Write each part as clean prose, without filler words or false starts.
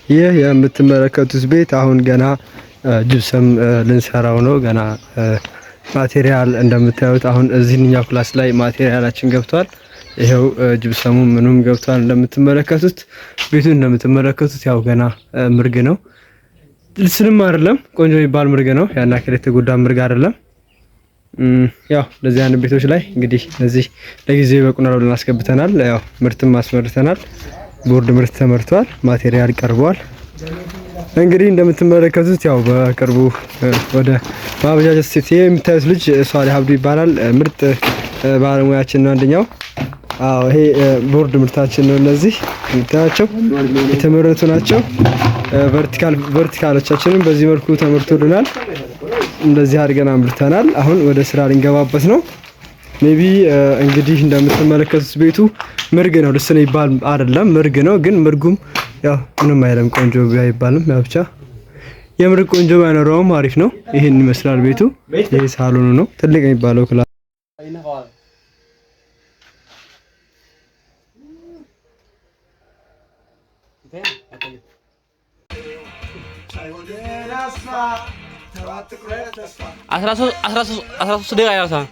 ይህ የምትመለከቱት ቤት አሁን ገና ጅብሰም ልንሰራው ነው። ገና ማቴሪያል እንደምታዩት አሁን እዚህኛው ክላስ ላይ ማቴሪያላችን ገብቷል። ይሄው ጅብሰሙ ምኑም ገብቷል። እንደምትመለከቱት ቤቱ እንደምትመለከቱት ያው ገና ምርግ ነው። ልስንም አይደለም ቆንጆ የሚባል ምርግ ነው። ያን ያክል የተጎዳ ምርግ አይደለም። ያው ለዚህ አይነት ቤቶች ላይ እንግዲህ እነዚህ ለጊዜው ይበቁናል ብለን አስገብተናል። ያው ምርትም አስመርተናል። ቦርድ ምርት ተመርቷል። ማቴሪያል ቀርቧል። እንግዲህ እንደምትመለከቱት ያው በቅርቡ ወደ ማበጃጀት ሲቲ የምታዩት ልጅ ሷሊ አብዱ ይባላል። ምርጥ ባለሙያችን ነው አንደኛው። ይሄ ቦርድ ምርታችን ነው። እነዚህ የምታያቸው የተመረቱ ናቸው። ቨርቲካሎቻችንን በዚህ መልኩ ተመርቶልናል። እንደዚህ አድርገን አምርተናል። አሁን ወደ ስራ ልንገባበት ነው። ሜቢ እንግዲህ እንደምትመለከቱት ቤቱ ምርግ ነው። ልስነ ይባል አይደለም ምርግ ነው። ግን ምርጉም ያው ምንም አይደለም ቆንጆ አይባልም። ያው ብቻ የምርግ ቆንጆ ባይኖረውም አሪፍ ነው። ይሄን ይመስላል ቤቱ። ይሄ ሳሎኑ ነው። ትልቅ የሚባለው ክላስ አስራ ሶስት ደቂቃ ያርሳል።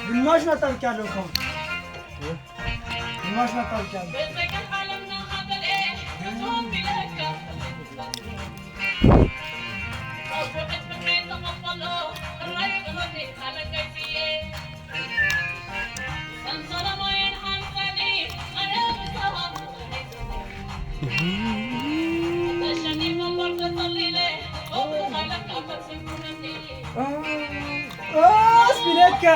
ግማሽ ናጣብቻለሁ እኮ ግማሽ ናጣብቻለሁ። Spinacca!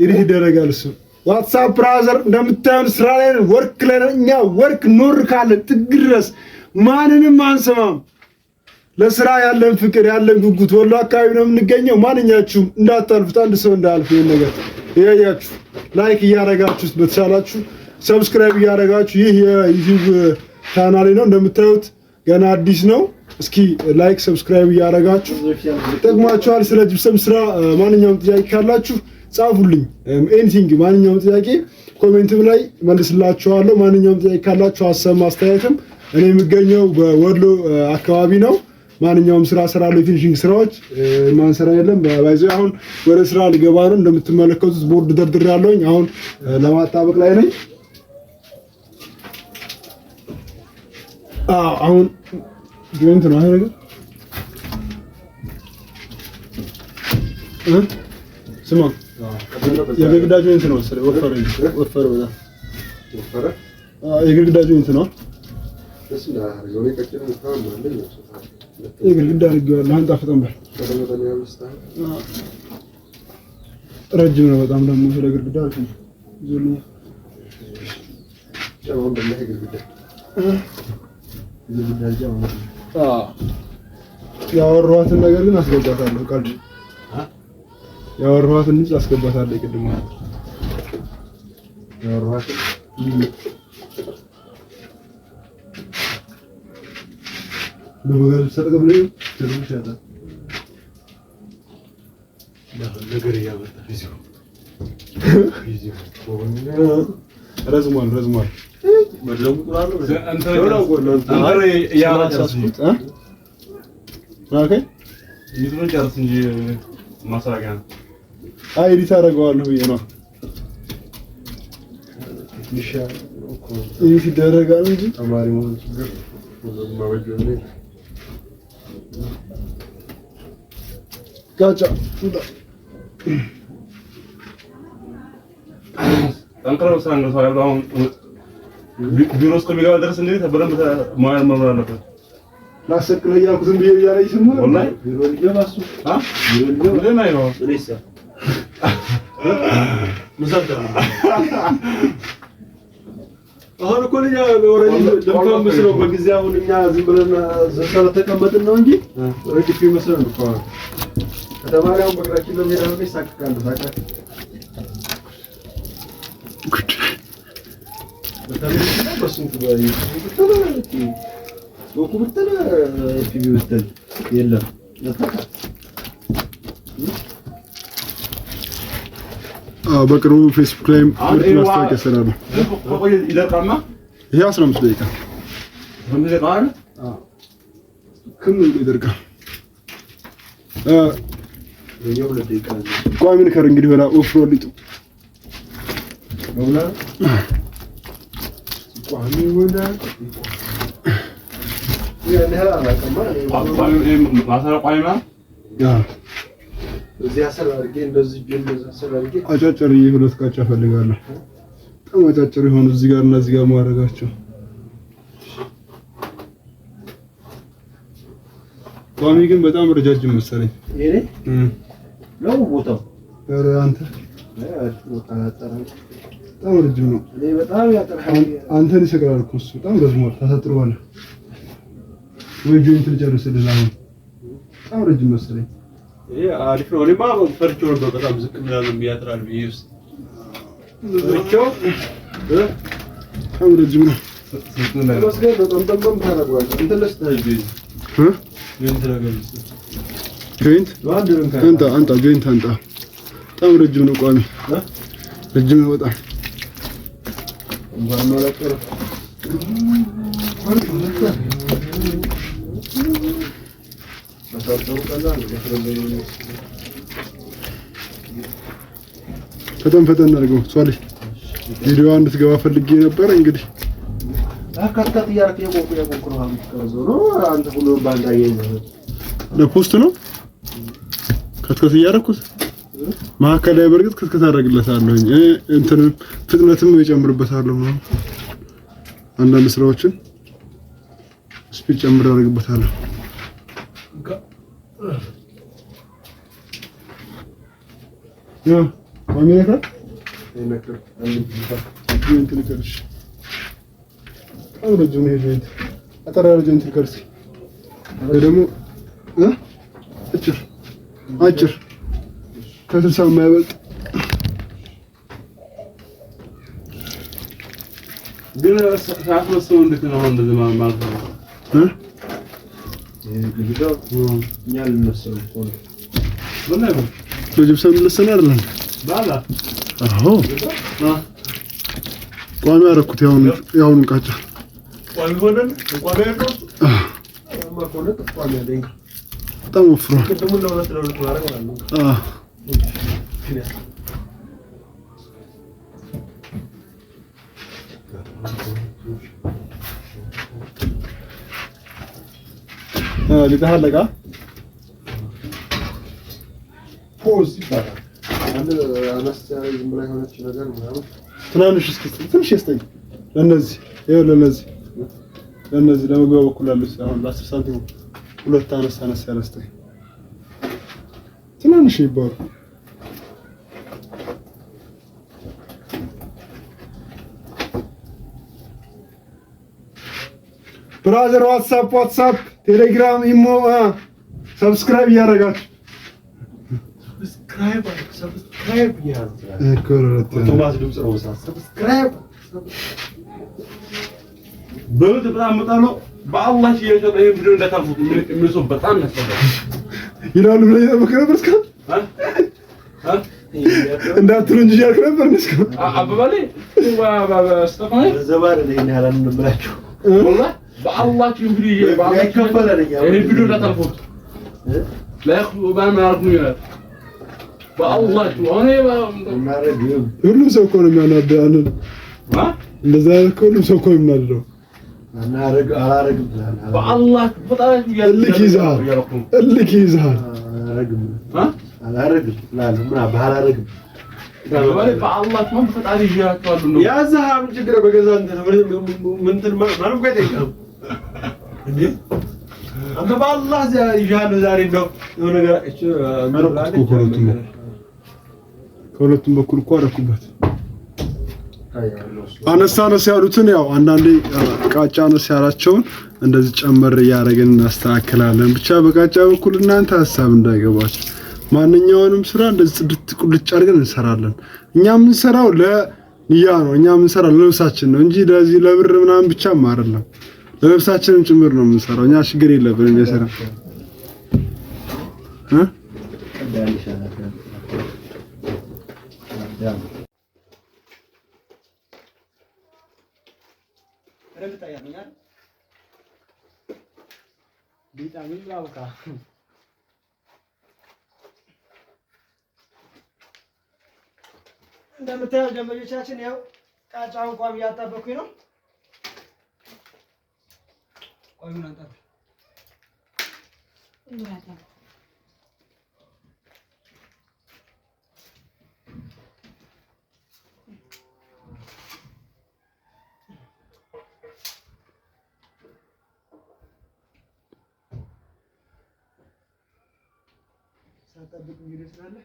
ይሄ ይደረጋል እሱ ዋትስአፕ ብራዘር እንደምታዩን ስራ ላይ ወርክ ላይ እኛ ወርክ ኖር ካለ ጥግ ድረስ ማንንም አንሰማም። ለስራ ያለን ፍቅር ያለን ጉጉት ወሎ አካባቢ ነው የምንገኘው። ማንኛችሁም እንዳታልፉት፣ አንድ ሰው እንዳልፍ ይሄን ነገር ያያችሁ ላይክ እያረጋችሁት በተቻላችሁ ሰብስክራይብ እያረጋችሁ ይህ የዩቲዩብ ቻናሌ ነው እንደምታዩት ገና አዲስ ነው። እስኪ ላይክ ሰብስክራይብ እያረጋችሁ ጠቅማችኋል። ስለ ጅብሰም ስራ ማንኛውም ጥያቄ ካላችሁ ጻፉልኝ። ኤኒቲንግ ማንኛውም ጥያቄ ኮሜንትም ላይ መልስላችኋለሁ። ማንኛውም ጥያቄ ካላችሁ ሀሳብ ማስተያየትም እኔ የምገኘው በወሎ አካባቢ ነው። ማንኛውም ስራ እሰራለሁ። ፊኒሺንግ ስራዎች ማንሰራ የለም። ባይዘው አሁን ወደ ስራ ልገባ ነው። እንደምትመለከቱት ቦርድ ደርድሬያለሁኝ። አሁን ለማጣበቅ ላይ ነኝ። አሁን ጆይንት ነው አይደል? ስማ የግድግዳ ጆይንት ነው መሰለኝ። ወፈረ በጣም የግድግዳ ጆይንት ነው። የግድግዳ አድርጌዋለሁ። አንተ አፍጠን በል። ረጅም ነው በጣም ደግሞ ስለ ግድግዳ አልኩኝ። ያወራኋትን ነገር ግን አስገባታለሁ። ቀልድ ያወራኋትን ልጅ አስገባታለሁ። ቅድም ማለት ያወራኋትን ነገር ሰጠቀብለኝ ተሩሻታ ነገር ያበጣ ፊዚዮ ረዝሟል መድረሙ ቁራሉ አንተ ነው ጎርሎ አረ ያራስኩት ኦኬ ይድሮን ጨርስ እንጂ ማስራጋ አይ ኤዲት አደርገዋለሁ ብዬ ነው ይሻል እኮ ይሄ ይደረጋል እንጂ ተማሪ መሆን ችግር ማወጀው ነው ጋጫ አንከራው ሳንዶ ሳይሆን አሁን ቢሮ ውስጥ ከሚገባ ድረስ እንዴት በደንብ ማያን መምራት ነበር። ላሰቅለ ያልኩ ዝም ብዬ ያለ ይስሙ ወላሂ ቢሮ ሊገባሱ ቢሮ ሊገባ ነው ለይሳ ሙሳደር አሁን እኮ ልጅ ኦሬዲ ደምቶም መስሎ በጊዜ አሁን እኛ ዝም ብለን ዘሰረ ተቀመጥን ነው እንጂ ኦሬዲ ፊ መስለን እኮ ከተማሪያው በግራችን ለሚሄድ ነው ይሳካካሉ ታውቃለህ። ጉድ በተለይ በስንት በኩብተለ ፊ ቢወስደል የለም ለታካ በቅርቡ ፌስቡክ ላይ ምርጥ ማስታወቂያ እሰራለሁ። ይሄ 15 ደቂቃ ክም ይደርቃል። ቋሚ ነገር እንግዲህ ወላ ወፍሮ ሊጡ ወላ ቋሚ ወላ አጫጭር ሁለት ቃጫ ፈልጋለሁ። በጣም አጫጭር የሆኑ እዚህ ጋር እና እዚህ ጋር ማድረጋቸው ቋሚ ግን በጣም ረጃጅም መሰለኝ። ይሄ ነው ቦታው። ኧረ አንተ በጣም ረጅም ነው። እኔ በጣም ያጠራል። አንተን ይሰቅላል እኮ እሱ በጣም ረዝሟል። ታሳጥረዋለህ ወይ ጆይንት ልጨርስልህ? አሁን በጣም ረጅም መሰለኝ። ይሄ አሪፍ ነው። እኔማ ፈርቼው ነበር በጣም ዝቅ ምናምን ያጥራል ብዬ ውስጥ ፈርቼው በጣም ረጅም ነው። መስገድ በጣም ጠምጠም ታደርገዋለህ። እንትን ለስተህ ጆይንት አንተ ጆይንት አንተ በጣም ረጅም ነው። ቋሚ ረጅም ነው በጣም ፈጠን አድርገው ሷሊ ቪዲዮ እንድትገባ ፈልጌ ነበር። እንግዲህ አካታት ያርክ የቆቁ ነው አምጥተው ነው አንተ ሁሉ ባንዳዬ ለፖስት ነው ከትከት እያደረኩት ማከለ ላይ በርግጥ ከትከት አደርግለታለሁኝ። እንትን ፍጥነትም እጨምርበታለሁ ነው አንዳንድ ስራዎችን ስፒድ ጨምር አደርግበታለሁ። ያ ማሚነካ ረጅም ነው ጆይንት አጠራ ጆይንት ልከርስ ወይ ደግሞ አጭር ከ60 የማይበልጥ ግን ሰዓት ወሰው እንዴት ነው እንደዚህ ማለት ነው? ግድግዳው እኛን እንመስለው ሆነ ወላሂ በጅብሰም ልሰና አይደለም ባላ አዎ ቋሚ አደረኩት። ያሁን ቃጫ ቋሚ ሆነን ቋሚ ያለው ማቆለ ቋሚ ያለኝ በጣም ወፍሯል። ቅድሙ ለሁለት ማድረግ ማለት ነው። ሊታለቃ ፖዝ ይባላል። አንድ አነስተኛ ዝም ብላ የሆነች ነገር ምናምን ትናንሽ እስኪ ትንሽ ያስተኝ ለነዚህ ይኸው ለነዚህ ለመግቢያው በኩል ያሉት አሁን ለ10 ሳንቲም ሁለት አነስ ያለስተኝ ትናንሽ ይባሉ ብራዘር ዋትስአፕ ቴሌግራም ኢሞ ሰብስክራይብ እያደረጋችሁ ሰብስክራይብ በጣም ነው። በአላህ ይየተለ ይሄ ቪዲዮ እንዳታልፉት የሚሉ ሰው በጣም ያስፈልጋል ይላሉ ብለህ ነበር እስካሁን እንዳትሉ እንጂ ያልኩ ነበር እስካሁን አባባሌ ወስተፋይ ዘባር ላይ ያላልን ብላችሁ ወላሂ በአላህ ቪዲዮ በአላህ ከፈለኝ ይሄ ቪዲዮ እንዳታልፉት ለአኹ ባማ ያርጉ ይላል በአላህ ሆነ ሁሉም ሰው እኮ ነው የሚያናደው እንደዛ ሁሉም ሰው እኮ ነው የሚያናደው አላረግም በአላህ በጣም እልክ ይዛል አላረግም ምን አባላረግም በአላህ ምን ፈጣሪ ይያቷል ነው ያዛም ችግር በገዛ እንትን ማለት ጋር ይቀርብ እንዴ አንተ በአላህ ይያሉ ዛሬ ነው ነገር ከሁለቱም በኩል እኮ አደረኩበት። አነሳ ያሉትን ያው አንዳንዴ ቃጫ አነስ ያላቸውን እንደዚህ ጨመር እያደረግን እናስተካክላለን። ብቻ በቃጫ በኩል እናንተ ሐሳብ እንዳይገባችሁ ማንኛውንም ስራ እንደዚህ ጽድት ቁልጭ አድርገን እንሰራለን። እኛ የምንሰራው ለንያ ነው። እኛ የምንሰራው ለልብሳችን ነው እንጂ ለዚህ ለብር ምናምን ብቻም አይደለም። ለልብሳችንም ጭምር ነው የምንሰራው። እኛ ችግር የለብንም የሰራ ያ እንደምታየው ደንበኞቻችን ያው ቃጫውን ቋሚ እያጣበኩኝ ነው። ቋሚውን አንጣት ሳጠብቅ እንግዲህ ስላለ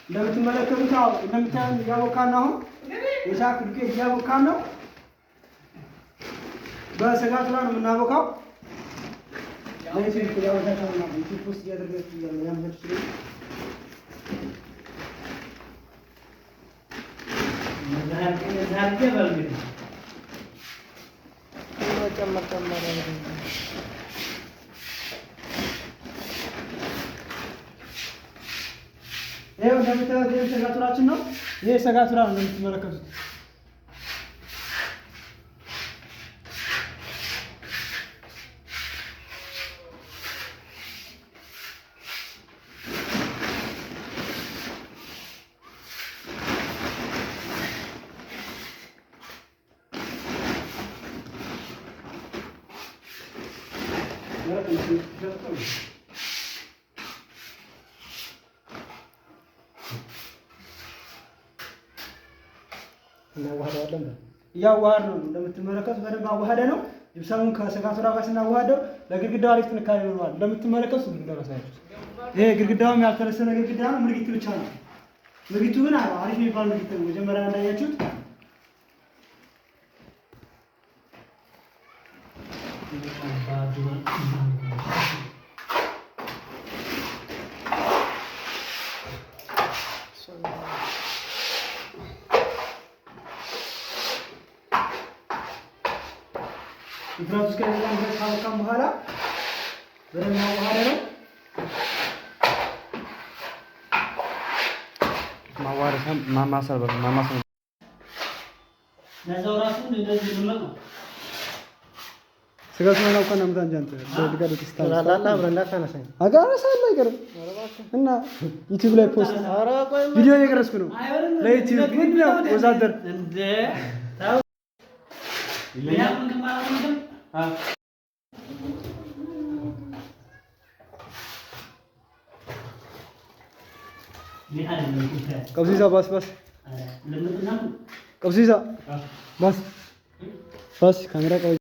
እንደምትመለከቱት እንደምታዩት እያቦካን ነው። አሁን የሻክ ዱቄት እያቦካን ነው። በሰጋቱራ ነው የምናቦካው። ለዚህ ያወጣታው ነው ኢትዮጵስ ያደረገች ያምርት ይሄው እንደምታዩት ሰጋቱራችን ነው። ይሄ ሰጋቱራ ነው እንደምትመለከቱት። እያዋሃድ ነው እንደምትመለከቱት በደንብ አዋሃደ ነው። ጅብሰሙን ከሰጋቱራ ጋር ስናዋሃደው ለግድግዳው አሪፍ ጥንካሬ ይኖረዋል። እንደምትመለከቱት ግድግዳው ያሳያችሁ። ይሄ ግድግዳውም ያልተለሰነ ግድግዳ ነው። ምርጊቱ ብቻ ነው። ምርጊቱ ግን አሪፍ የሚባል ምርጊት ነው። መጀመሪያ እንዳያችሁት ፍራንስ ከሌላም ካወቃም በኋላ በደንብ ማዋሃድ ነው። ማማሰል ነዛው ራሱን እንደዚህ ልመና ስጋት ነው ከና ምታን ጃንተ በድጋደ ተስተላላላ ብረንዳ ታነሳኝ አጋራሳለ አይቀርም እና ዩቲዩብ ላይ ፖስት ቪዲዮ እየቀረስኩ ነው ለዩቲዩብ ግን ነው ወዛደር እንደ ታው ይለኛል ምን ማለት ነው Kabziza bas bas. Kabziza bas bas kamera